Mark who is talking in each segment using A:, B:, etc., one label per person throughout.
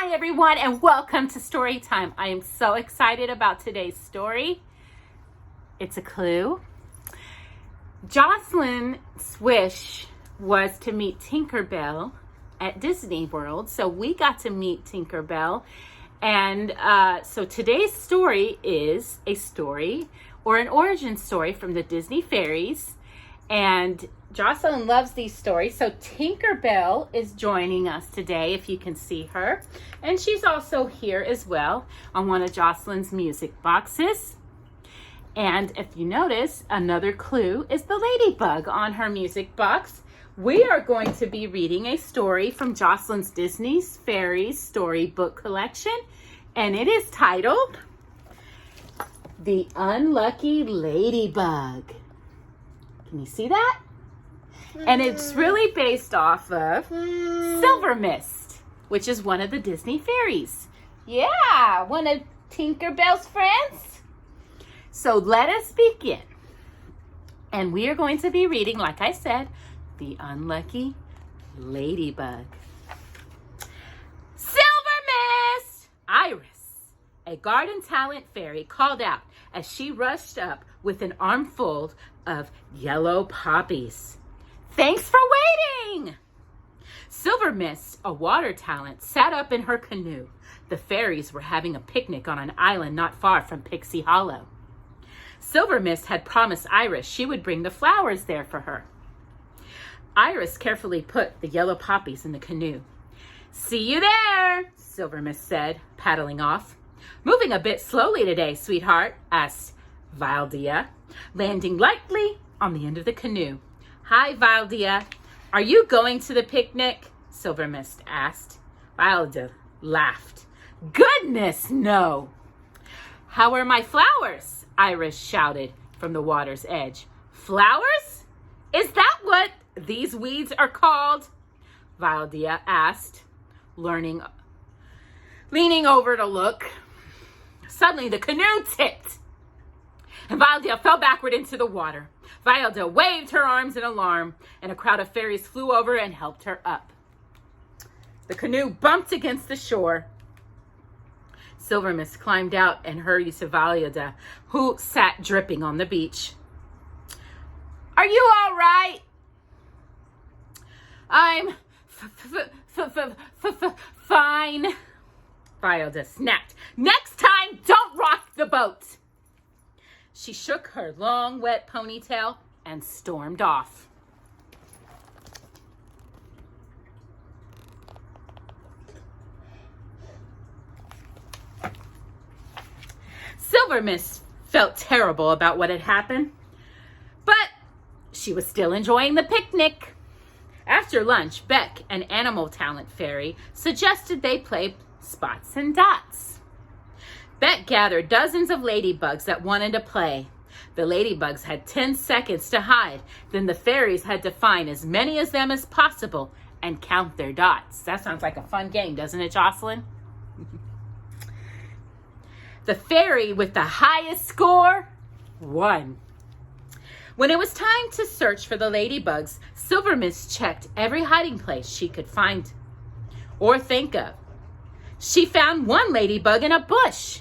A: Hi everyone and welcome to Storytime. I am so excited about today's story. It's a clue. Jocelyn's wish was to meet Tinkerbell at Disney World, so we got to meet Tinkerbell. And so today's story is a story or an origin story from the Disney Fairies. And Jocelyn loves these stories, so Tinkerbell is joining us today, if you can see her. And she's also here as well on one of Jocelyn's music boxes. And if you notice, another clue is the ladybug on her music box. We are going to be reading a story from Jocelyn's Disney's Fairies Storybook collection, and it is titled The Unlucky Ladybug. Can you see that? And it's really based off of Silvermist, which is one of the Disney fairies. Yeah, one of Tinkerbell's friends. So let us begin. And we are going to be reading, like I said, The Unlucky Ladybug. Silvermist! Iris, a garden talent fairy, called out as she rushed up with an armful of yellow poppies. Thanks for waiting! Silvermist, a water talent, sat up in her canoe. The fairies were having a picnic on an island not far from Pixie Hollow. Silvermist had promised Iris she would bring the flowers there for her. Iris carefully put the yellow poppies in the canoe. See you there, Silvermist said, paddling off. Moving a bit slowly today, sweetheart, asked Vildia, landing lightly on the end of the canoe. Hi, Vildia. Are you going to the picnic? Silvermist asked. Vildia laughed. Goodness, no. How are my flowers? Iris shouted from the water's edge. Flowers? Is that what these weeds are called? Vildia asked, leaning over to look. Suddenly, the canoe tipped, and Vildia fell backward into the water. Vildia waved her arms in alarm, and a crowd of fairies flew over and helped her up. The canoe bumped against the shore. Silvermist climbed out and hurried to Vildia, who sat dripping on the beach. Are you all right? I'm fine, Vildia snapped. Next time, don't rock the boat. She shook her long, wet ponytail and stormed off. Silvermist felt terrible about what had happened, but she was still enjoying the picnic. After lunch, Beck, an animal talent fairy, suggested they play spots and dots. Beck gathered dozens of ladybugs that wanted to play. The ladybugs had 10 seconds to hide. Then the fairies had to find as many of them as possible and count their dots. That sounds like a fun game, doesn't it, Jocelyn? The fairy with the highest score won. When it was time to search for the ladybugs, Silvermist checked every hiding place she could find or think of. She found one ladybug in a bush.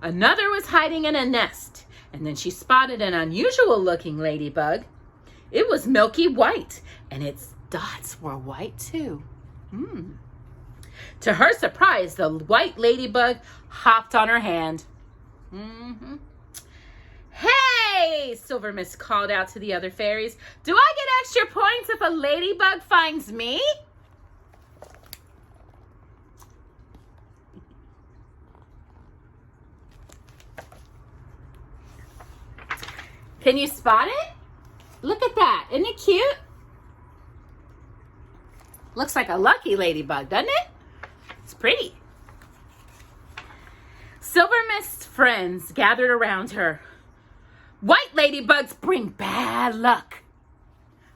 A: Another was hiding in a nest, and then she spotted an unusual-looking ladybug. It was milky white, and its dots were white too. To her surprise, the white ladybug hopped on her hand. Hey, Silvermist called out to the other fairies. Do I get extra points if a ladybug finds me? Can you spot it? Look at that. Isn't it cute? Looks like a lucky ladybug, doesn't it? It's pretty. Silvermist's friends gathered around her. White ladybugs bring bad luck,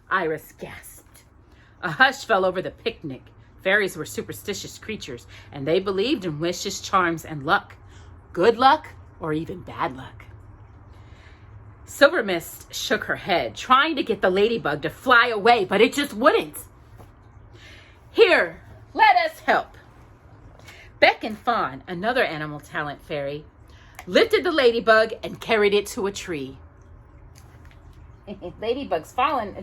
A: Iris gasped. A hush fell over the picnic. Fairies were superstitious creatures, and they believed in wishes, charms, and luck. Good luck or even bad luck. Silvermist shook her head, trying to get the ladybug to fly away, but it just wouldn't. Here, let us help. Beck and Fawn, another animal talent fairy, lifted the ladybug and carried it to a tree. Ladybug's falling.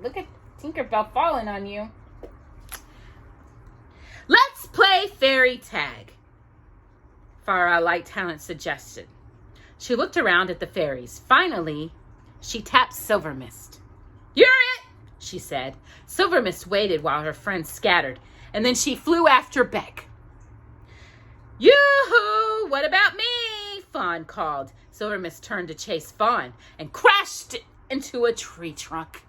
A: Look at Tinkerbell falling on you. Let's play fairy tag, Farah Light Talent suggested. She looked around at the fairies. Finally, she tapped Silvermist. You're it, she said. Silvermist waited while her friends scattered, and then she flew after Beck. Yoo-hoo! What about me? Fawn called. Silvermist turned to chase Fawn and crashed into a tree trunk.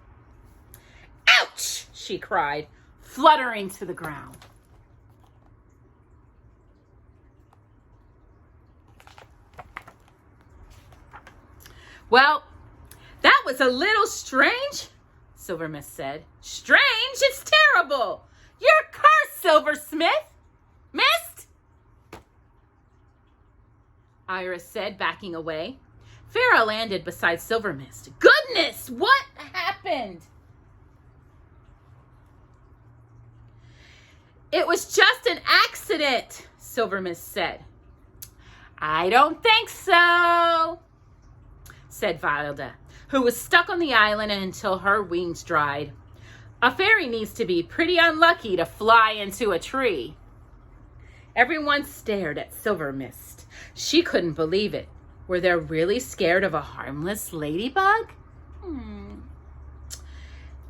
A: Ouch! She cried, fluttering to the ground. Well, that was a little strange, Silvermist said. Strange? It's terrible. You're cursed, Silversmith. Mist? Iris said, backing away. Farah landed beside Silvermist. Goodness, what happened? It was just an accident, Silvermist said. I don't think so, said Vilda, who was stuck on the island until her wings dried. A fairy needs to be pretty unlucky to fly into a tree. Everyone stared at Silvermist. She couldn't believe it. Were they really scared of a harmless ladybug?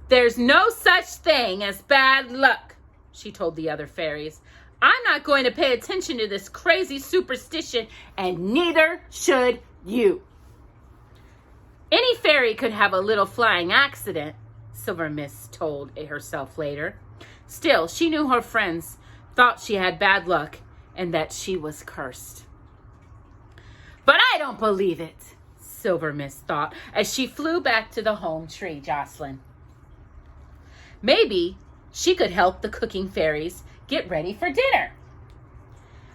A: There's no such thing as bad luck, she told the other fairies. I'm not going to pay attention to this crazy superstition, and neither should you. Any fairy could have a little flying accident, Silvermist told herself later. Still, she knew her friends thought she had bad luck and that she was cursed. But I don't believe it, Silvermist thought as she flew back to the home tree, Jocelyn. Maybe she could help the cooking fairies get ready for dinner.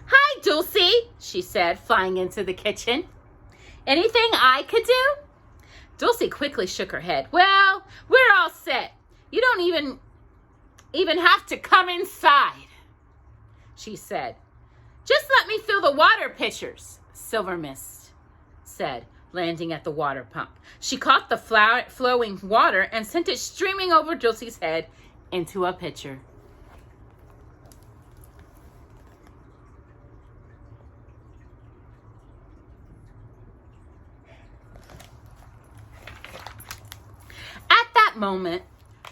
A: Hi, Dulcie, she said, flying into the kitchen. Anything I could do? Dulcie quickly shook her head. Well, we're all set. You don't even have to come inside, she said. Just let me fill the water pitchers, Silvermist said, landing at the water pump. She caught the flowing water and sent it streaming over Dulcie's head into a pitcher. At that moment,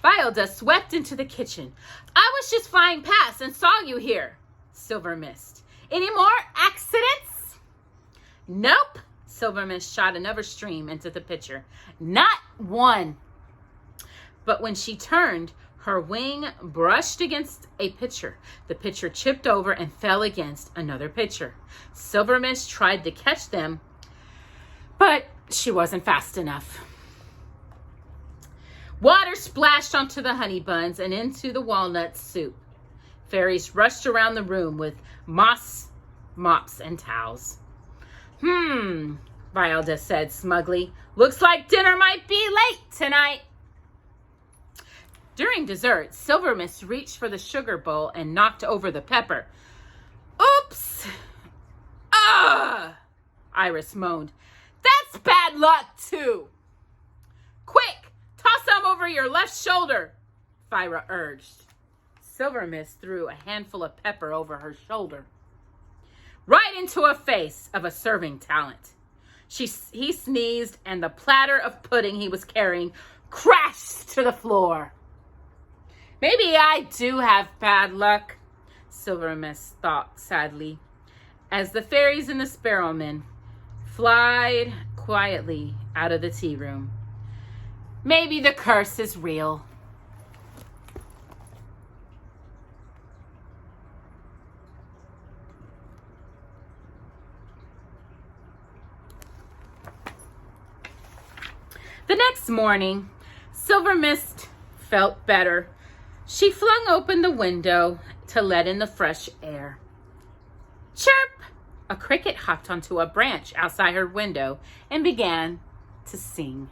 A: Vilda swept into the kitchen. I was just flying past and saw you here, Silvermist. Any more accidents? Nope. Silvermist shot another stream into the pitcher. Not one. But when she turned, her wing brushed against a pitcher. The pitcher chipped over and fell against another pitcher. Silvermist tried to catch them, but she wasn't fast enough. Water splashed onto the honey buns and into the walnut soup. Fairies rushed around the room with mops and towels. Vilda said smugly. Looks like dinner might be late tonight. During dessert, Silvermist reached for the sugar bowl and knocked over the pepper. Oops! Iris moaned. That's bad luck, too. Quick, toss some over your left shoulder, Farah urged. Silvermist threw a handful of pepper over her shoulder, right into a face of a serving talent. He sneezed, and the platter of pudding he was carrying crashed to the floor. Maybe I do have bad luck, Silvermist thought sadly, as the fairies and the sparrowmen fled quietly out of the tea room. Maybe the curse is real. The next morning, Silvermist felt better. She flung open the window to let in the fresh air. Chirp! A cricket hopped onto a branch outside her window and began to sing.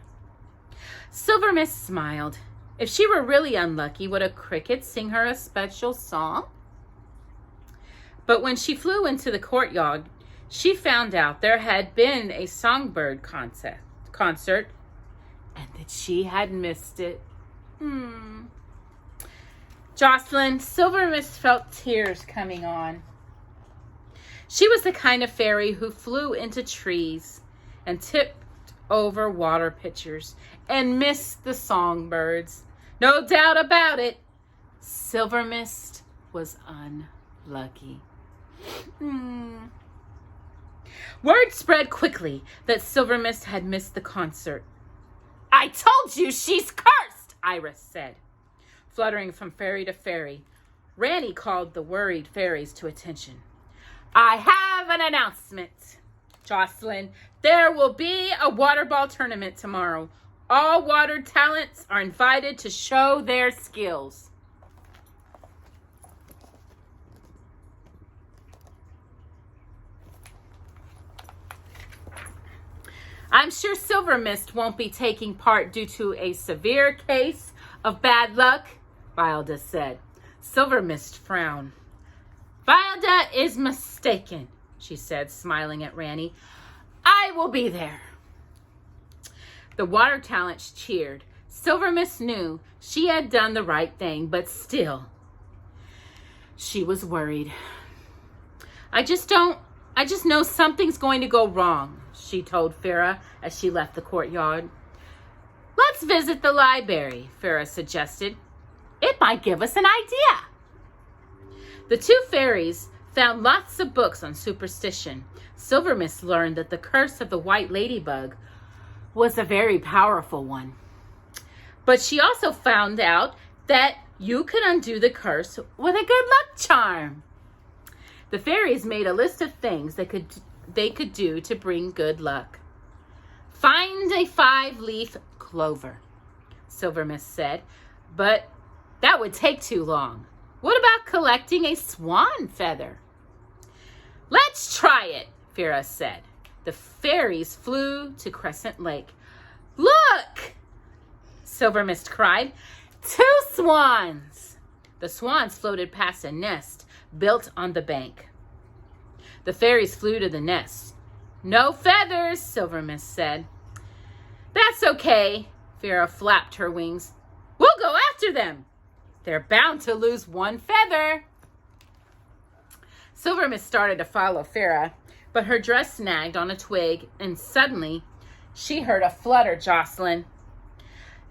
A: Silvermist smiled. If she were really unlucky, would a cricket sing her a special song? But when she flew into the courtyard, she found out there had been a songbird concert and that she had missed it. Jocelyn, Silvermist felt tears coming on. She was the kind of fairy who flew into trees and tipped over water pitchers and missed the songbirds. No doubt about it, Silvermist was unlucky. Word spread quickly that Silvermist had missed the concert. "I told you she's cursed," Iris said. Fluttering from fairy to fairy, Ranny called the worried fairies to attention. "I have an announcement, Jocelyn. There will be a water ball tournament tomorrow. All water talents are invited to show their skills." "I'm sure Silvermist won't be taking part due to a severe case of bad luck," Vilda said. Silvermist frowned. "Vilda is mistaken," she said, smiling at Ranny. "I will be there." The water talents cheered. Silvermist knew she had done the right thing, but still, she was worried. I just know something's going to go wrong," she told Farah as she left the courtyard. "Let's visit the library," Farah suggested. "It might give us an idea." The two fairies found lots of books on superstition. Silvermist learned that the curse of the white ladybug was a very powerful one. But she also found out that you could undo the curse with a good luck charm. The fairies made a list of things they could do to bring good luck. "Find a 5-leaf clover," Silvermist said, "but that would take too long. What about collecting a swan feather?" "Let's try it," Farah said. The fairies flew to Crescent Lake. "Look!" Silvermist cried. 2 swans! The swans floated past a nest built on the bank. The fairies flew to the nest. "No feathers," Silvermist said. "That's okay," Farah flapped her wings. "We'll go after them. They're bound to lose 1 feather." Silvermist started to follow Farah, but her dress snagged on a twig, and suddenly she heard a flutter Jocelyn.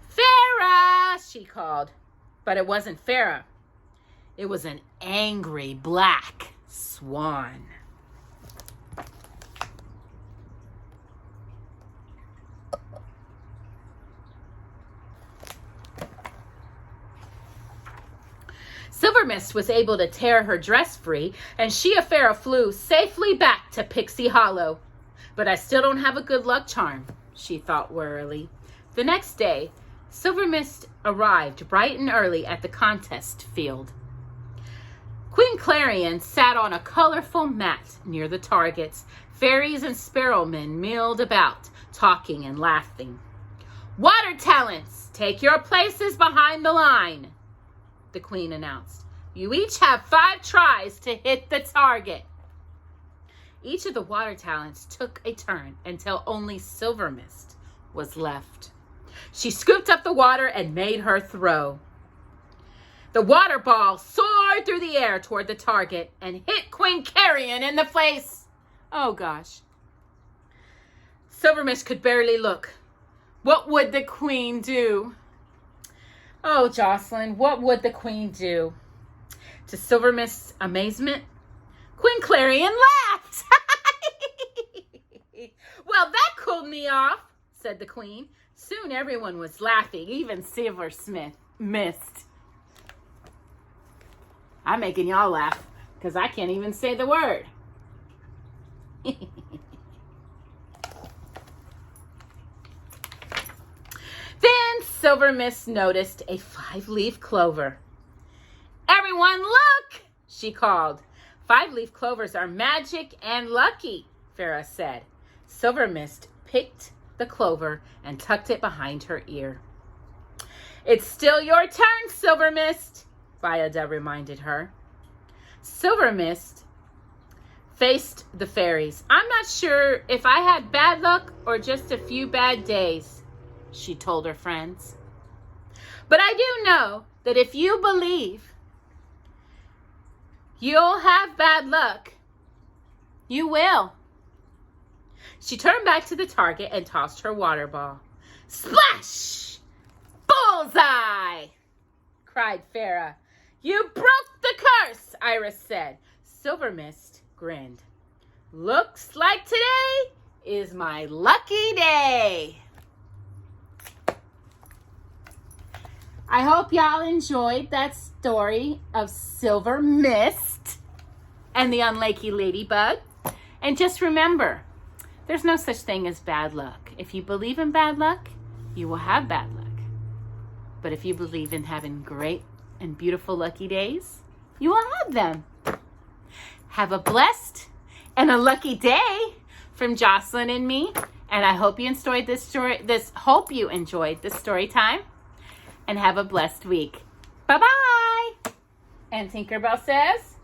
A: "Farah!" she called. But it wasn't Farah. It was an angry black swan. Silvermist was able to tear her dress free, and she and Farah flew safely back to Pixie Hollow. "But I still don't have a good luck charm," she thought wearily. The next day, Silvermist arrived bright and early at the contest field. Queen Clarion sat on a colorful mat near the targets. Fairies and sparrowmen milled about, talking and laughing. "Water talents, take your places behind the line," the queen announced. "You each have 5 tries to hit the target." Each of the water talents took a turn until only Silvermist was left. She scooped up the water and made her throw. The water ball soared through the air toward the target and hit Queen Clarion in the face. Oh gosh. Silvermist could barely look. What would the queen do? Oh, Jocelyn, what would the queen do? To Silvermist's amazement, Queen Clarion laughed. "Well, that cooled me off," said the queen. Soon everyone was laughing, even Silversmith missed. I'm making y'all laugh because I can't even say the word. Then Silvermist noticed a 5-leaf clover. "Everyone look!" she called. 5-leaf clovers are magic and lucky," Farah said. Silvermist picked the clover and tucked it behind her ear. "It's still your turn, Silvermist," Vilda reminded her. Silvermist faced the fairies. I'm not sure if I had bad luck or just a few bad days, she told her friends. But I do know that if you believe you'll have bad luck, you will. She turned back to the target and tossed her water ball. Splash! Bullseye! Cried Farah. You broke the curse, Iris said. Silvermist grinned. Looks like today is my lucky day. I hope y'all enjoyed that story of Silvermist and the Unlucky Ladybug. And just remember, there's no such thing as bad luck. If you believe in bad luck, you will have bad luck. But if you believe in having great and beautiful lucky days, you will have them. Have a blessed and a lucky day from Jocelyn and me. And I hope you enjoyed this story. Hope you enjoyed this story time. And have a blessed week. Bye-bye. And Tinkerbell says...